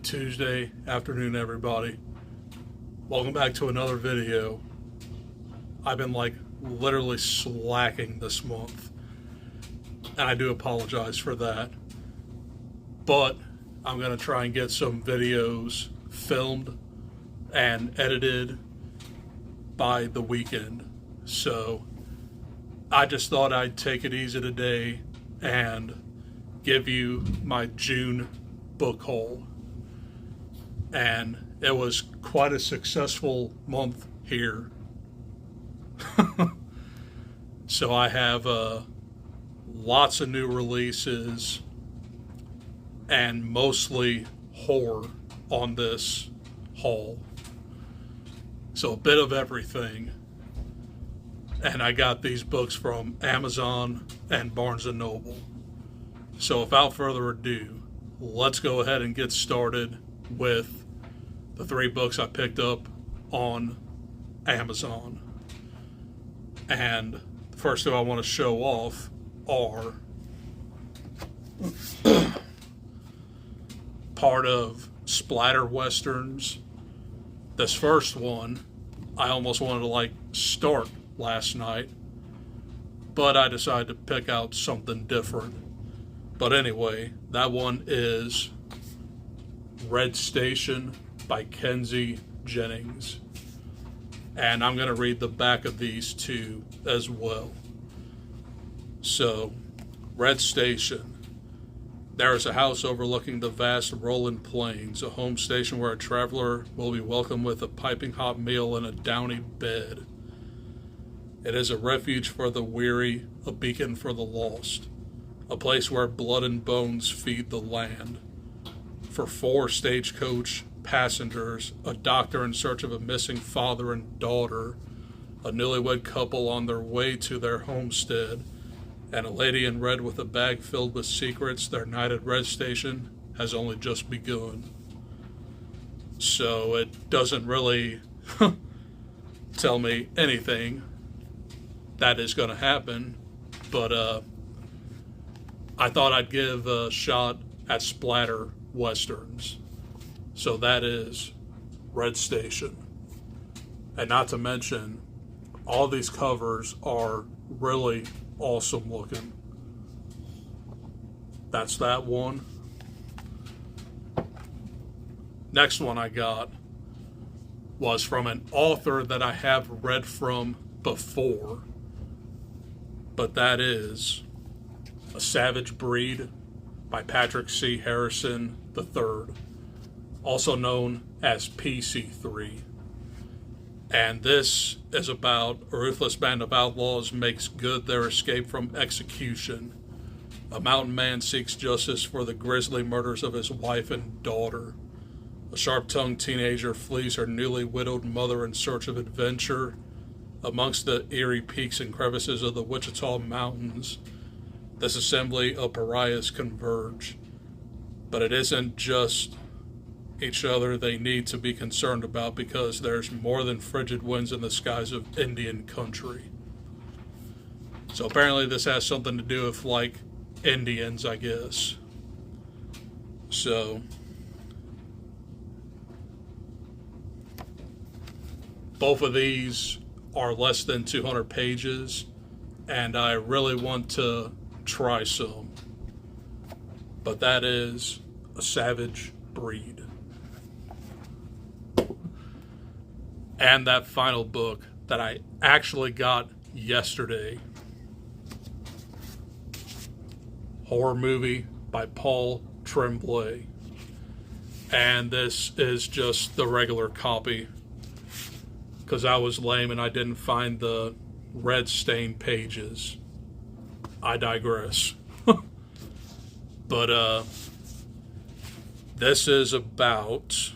Tuesday afternoon, everybody. Welcome back to another video. I've been literally slacking this month, and I do apologize for that. But I'm going to try and get some videos filmed and edited by the weekend. So I just thought I'd take it easy today and give you my June book haul. And it was quite a successful month here. So I have lots of new releases and mostly horror on this haul. So a bit of everything. And I got these books from Amazon and Barnes & Noble. So without further ado, let's go ahead and get started with the 3 books I picked up on Amazon. And the first 2 I want to show off are part of Splatter Westerns. This first one I almost wanted to start last night, but I decided to pick out something different. But anyway, that one is Red Station by Kenzie Jennings. And I'm going to read the back of these 2 as well. So, Red Station. There is a house overlooking the vast rolling plains, a home station where a traveler will be welcomed with a piping hot meal and a downy bed. It is a refuge for the weary, a beacon for the lost, a place where blood and bones feed the land. For 4 stagecoach passengers, a doctor in search of a missing father and daughter, a newlywed couple on their way to their homestead, and a lady in red with a bag filled with secrets, their night at Red Station has only just begun. So it doesn't really tell me anything that is going to happen, but I thought I'd give a shot at splatter westerns. So that is Red Station. And not to mention, all these covers are really awesome looking. That's that one. Next one I got was from an author that I have read from before, but that is A Savage Breed by Patrick C. Harrison III, also known as PC3. And this is about a ruthless band of outlaws makes good their escape from execution. A mountain man seeks justice for the grisly murders of his wife and daughter. A sharp-tongued teenager flees her newly widowed mother in search of adventure. Amongst the eerie peaks and crevices of the Wichita Mountains, this assembly of pariahs converge. But it isn't just each other they need to be concerned about, because there's more than frigid winds in the skies of Indian country. So apparently this has something to do with Indians, I guess. So both of these are less than 200 pages, and I really want to try some. But that is A Savage Breed. And that final book that I actually got yesterday, Horror Movie by Paul Tremblay. And this is just the regular copy, because I was lame and I didn't find the red stained pages. I digress. But this is about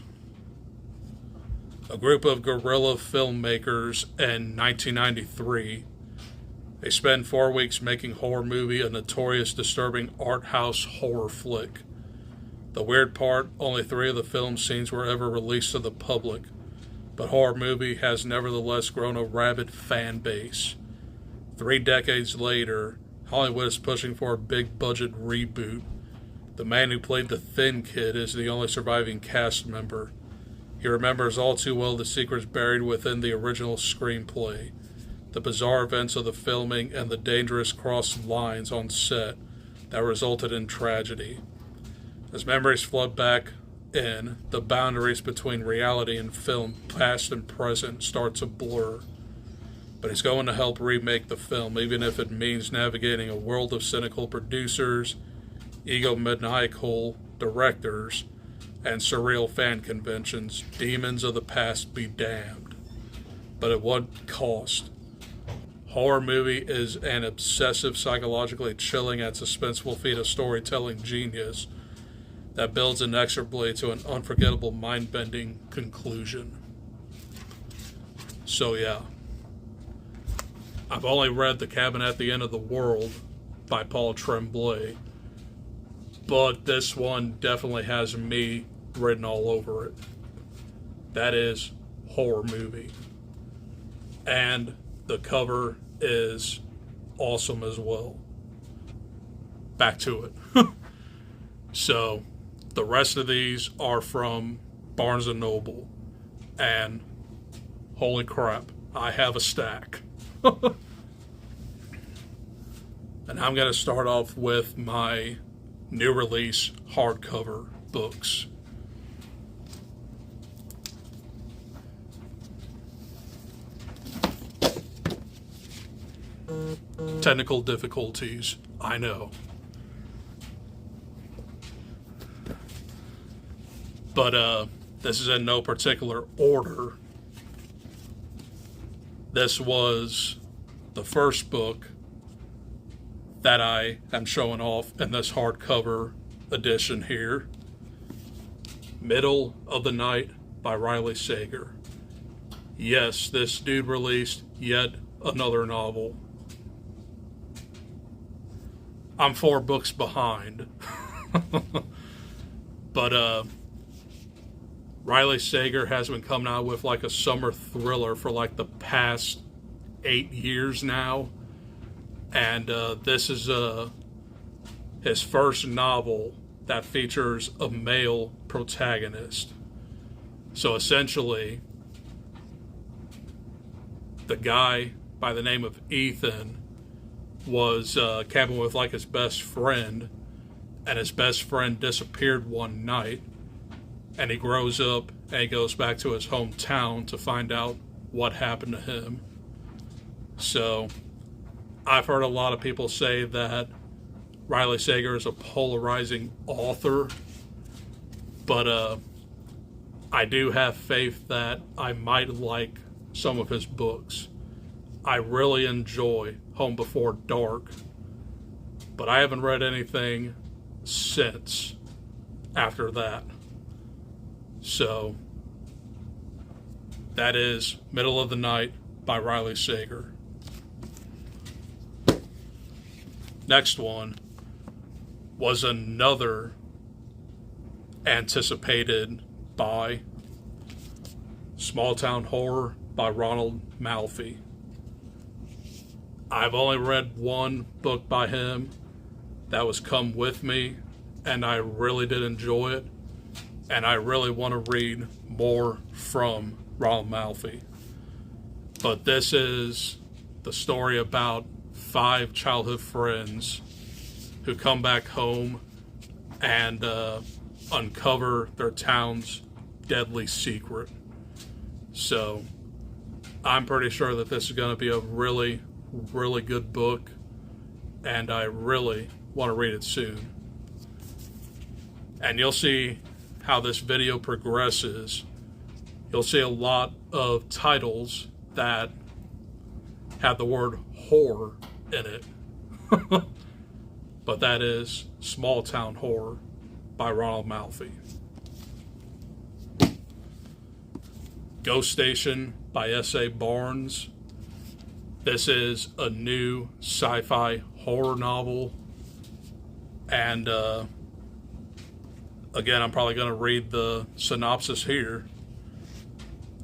a group of guerrilla filmmakers in 1993. They spend 4 weeks making Horror Movie, a notorious, disturbing art house horror flick. The weird part, only 3 of the film scenes were ever released to the public, but Horror Movie has nevertheless grown a rabid fan base. 3 decades later, Hollywood is pushing for a big budget reboot, The man who played the Thin Kid is the only surviving cast member. He remembers all too well the secrets buried within the original screenplay, the bizarre events of the filming, and the dangerous crossed lines on set that resulted in tragedy. As memories flood back in, the boundaries between reality and film, past and present, start to blur. But he's going to help remake the film, even if it means navigating a world of cynical producers, egomaniacal directors, and surreal fan conventions. Demons of the past be damned. But at what cost? Horror movie is an obsessive, psychologically chilling, and suspenseful feat of storytelling genius that builds inexorably to an unforgettable, mind-bending conclusion. So yeah, I've only read The Cabin at the End of the World by Paul Tremblay, but this one definitely has me written all over it. That is horror movie. And the cover is awesome as well. Back to it. So, the rest of these are from Barnes & Noble. And holy crap, I have a stack. And I'm going to start off with my new release hardcover books. Technical difficulties, I know. But this is in no particular order. This was the first book that I am showing off in this hardcover edition here. Middle of the Night by Riley Sager. Yes, this dude released yet another novel. I'm 4 books behind. But Riley Sager has been coming out with like a summer thriller for like the past 8 years now. And this is his first novel that features a male protagonist. So essentially, the guy by the name of Ethan was camping with like his best friend, and his best friend disappeared one night, and he grows up and he goes back to his hometown to find out what happened to him. So I've heard a lot of people say that Riley Sager is a polarizing author, but I do have faith that I might like some of his books. I really enjoy Home Before Dark, but I haven't read anything since after that. So that is Middle of the Night by Riley Sager. Next one was another anticipated buy, Small Town Horror by Ronald Malfi. I've only read one book by him. That was Come With Me, and I really did enjoy it, and I really want to read more from Ronald Malfi. But this is the story about 5 childhood friends who come back home and uncover their town's deadly secret. So I'm pretty sure that this is going to be a really, really good book, and I really want to read it soon. And you'll see how this video progresses. You'll see a lot of titles that have the word horror in it. But that is Small Town Horror by Ronald Malfi. Ghost Station by S.A. Barnes. This is a new sci-fi horror novel. And again, I'm probably going to read the synopsis here.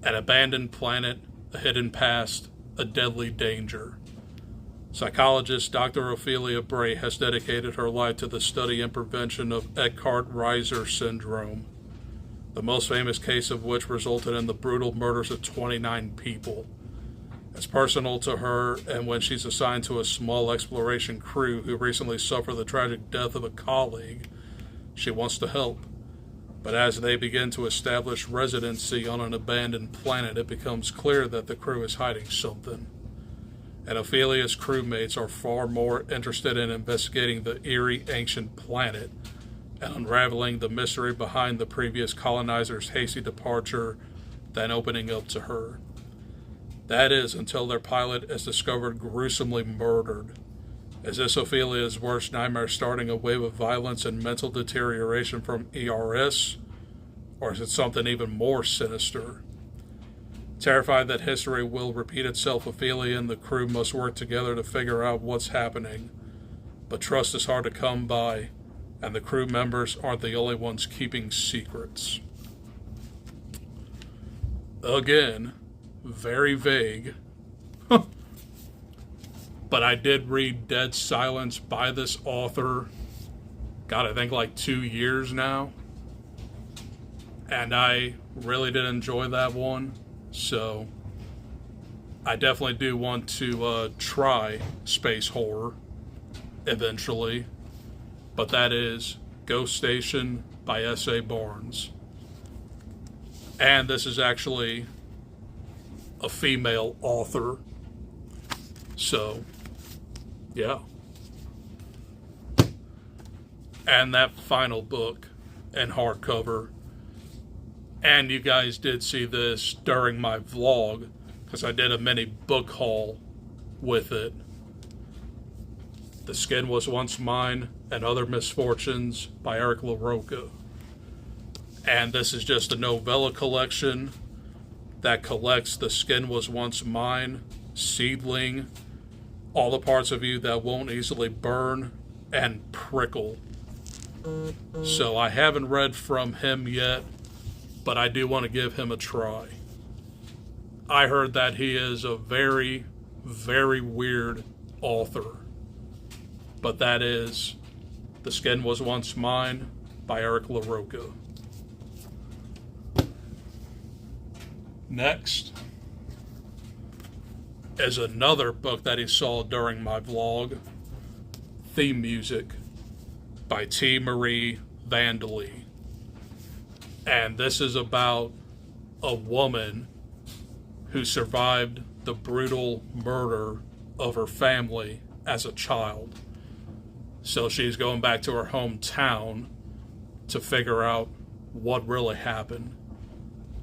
An abandoned planet, a hidden past, a deadly danger. Psychologist Dr. Ophelia Bray has dedicated her life to the study and prevention of Eckhart-Reiser syndrome, the most famous case of which resulted in the brutal murders of 29 people. It's personal to her, and when she's assigned to a small exploration crew who recently suffered the tragic death of a colleague, she wants to help. But as they begin to establish residency on an abandoned planet, it becomes clear that the crew is hiding something. And Ophelia's crewmates are far more interested in investigating the eerie ancient planet and unraveling the mystery behind the previous colonizers' hasty departure than opening up to her. That is, until their pilot is discovered gruesomely murdered. Is this Ophelia's worst nightmare, starting a wave of violence and mental deterioration from ERS? Or is it something even more sinister? Terrified that history will repeat itself, Ophelia and the crew must work together to figure out what's happening. But trust is hard to come by, and the crew members aren't the only ones keeping secrets. Again, very vague. But I did read Dead Silence by this author, God, I think like 2 years now. And I really did enjoy that one. So I definitely do want to try space horror eventually. But that is Ghost Station by S.A. Barnes. And this is actually a female author. So, yeah. And that final book in hardcover. And you guys did see this during my vlog, because I did a mini book haul with it. The Skin Was Once Mine and Other Misfortunes by Eric LaRocca. And this is just a novella collection that collects The Skin Was Once Mine, Seedling, All the Parts of You That Won't Easily Burn, and Prickle. So I haven't read from him yet, but I do want to give him a try. I heard that he is a very, very weird author. But that is The Skin Was Once Mine by Eric LaRocca. Next is another book that he saw during my vlog, Theme Music by T. Marie Vanderlee. And this is about a woman who survived the brutal murder of her family as a child. So she's going back to her hometown to figure out what really happened.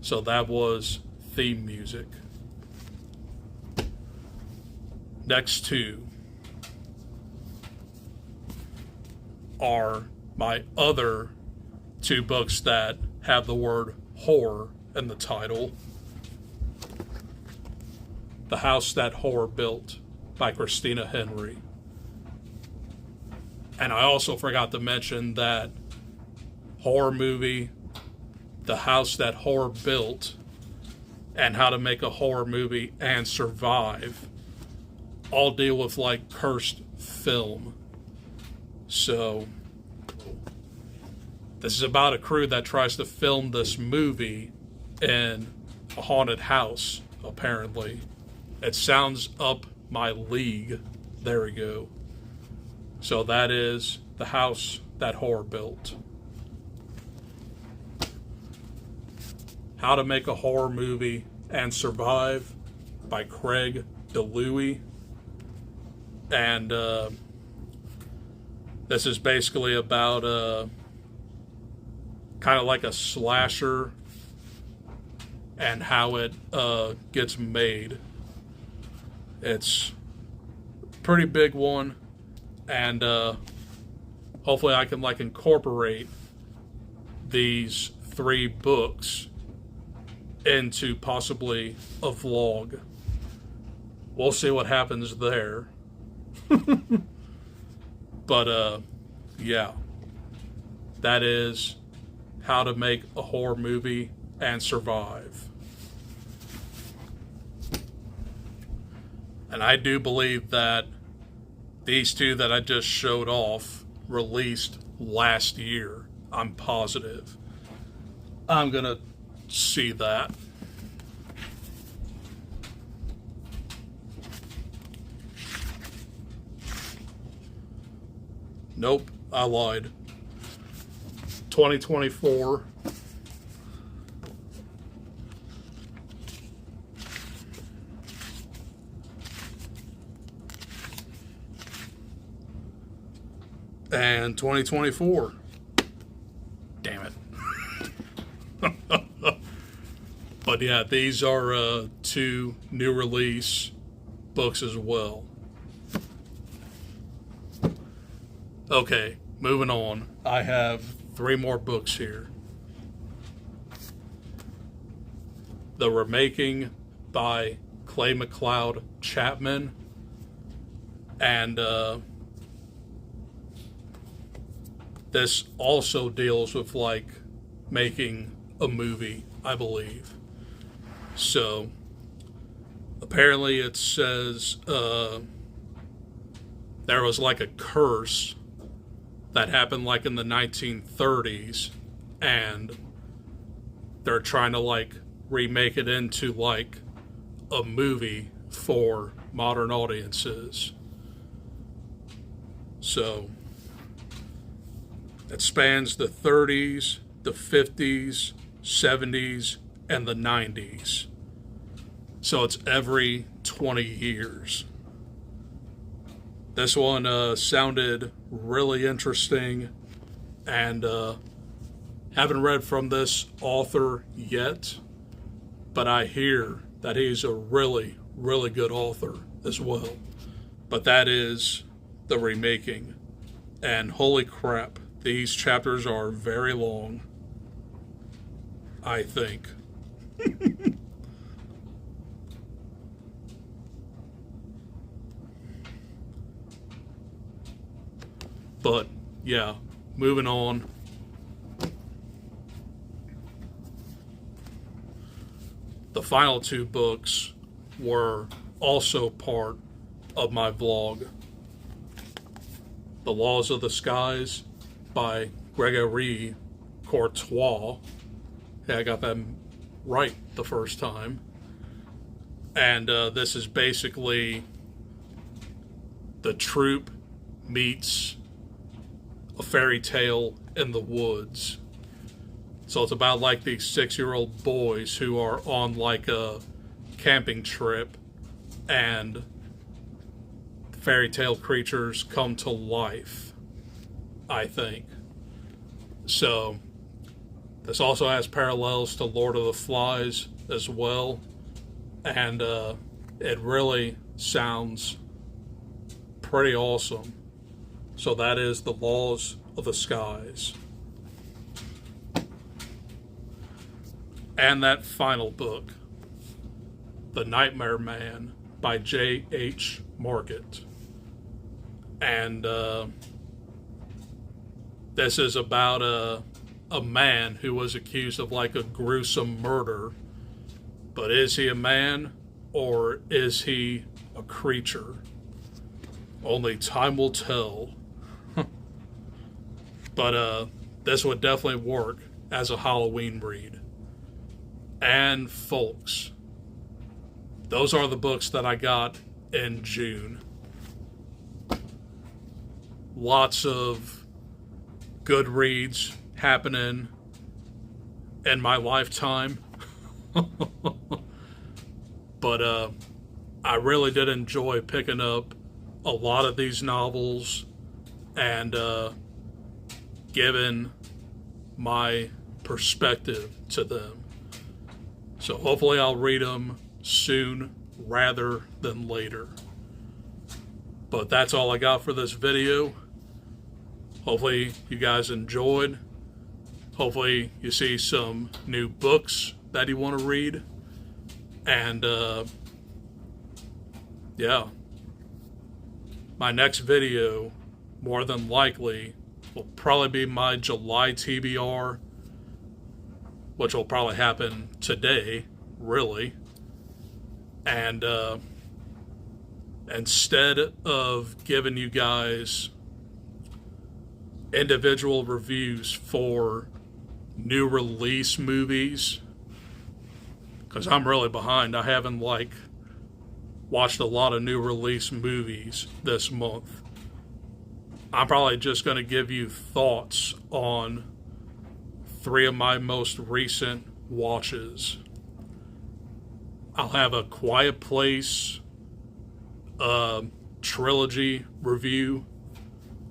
So that was Theme Music. Next two are my other two books that have the word horror in the title. The House That Horror Built by Christina Henry. And I also forgot to mention that horror movie, The House That Horror Built, and How to Make a Horror Movie and Survive all deal with like cursed film. So this is about a crew that tries to film this movie in a haunted house, apparently. It sounds up my league. There we go. So that is The House That Horror Built. How to Make a Horror Movie and Survive by Craig DeLuey. And this is basically about kind of like a slasher and how it gets made. It's a pretty big one, and hopefully I can like incorporate these 3 books into possibly a vlog. We'll see what happens there. But yeah, that is How to Make a Horror Movie and Survive. And I do believe that These two that I just showed off released last year. I'm positive. I'm gonna see that. Nope, I lied. 2024. And 2024. Damn it. But yeah, these are two new release books as well. Okay, moving on. I have 3 more books here. The Remaking by Clay McLeod Chapman. And this also deals with like making a movie, I believe. So apparently it says there was like a curse that happened like in the 1930s, and they're trying to like remake it into like a movie for modern audiences. So it spans the 30s, the 50s, 70s, and the 90s. So it's every 20 years. This one sounded really interesting, and haven't read from this author yet, but I hear that he's a really, really good author as well. But that is The Remaking. And holy crap, these chapters are very long, I think. But yeah, moving on. The final 2 books were also part of my vlog. The Laws of the Skies by Gregory Courtois. Yeah, I got that right the first time. And this is basically the troop meets a fairy tale in the woods. So it's about like these 6-year-old boys who are on like a camping trip, and fairy tale creatures come to life, I think. So this also has parallels to Lord of the Flies as well, and it really sounds pretty awesome. So that is The Laws of the Skies. And that final book, The Nightmare Man by J.H. Market. And this is about a man who was accused of like a gruesome murder. But is he a man or is he a creature? Only time will tell. But this would definitely work as a Halloween read. And folks, those are the books that I got in June. Lots of good reads happening in my lifetime. But I really did enjoy picking up a lot of these novels and giving my perspective to them. So hopefully I'll read them soon rather than later. But that's all I got for this video. Hopefully you guys enjoyed. Hopefully you see some new books that you want to read. And yeah, my next video, more than likely, will probably be my July TBR, which will probably happen today, really. And instead of giving you guys individual reviews for new release movies, because I'm really behind. I haven't watched a lot of new release movies this month. I'm probably just going to give you thoughts on 3 of my most recent watches. I'll have a Quiet Place trilogy review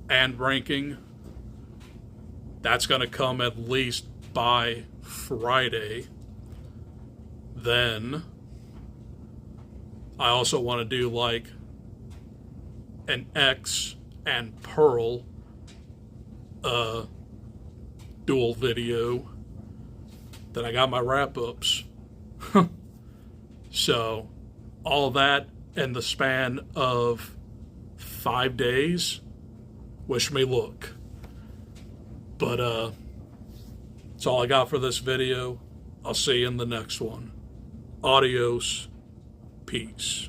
and ranking. That's going to come at least by Friday. Then I also want to do an X and Pearl dual video. Then I got my wrap-ups. So all that in the span of 5 days. Wish me luck. But that's all I got for this video. I'll see you in the next one. Adios. Peace.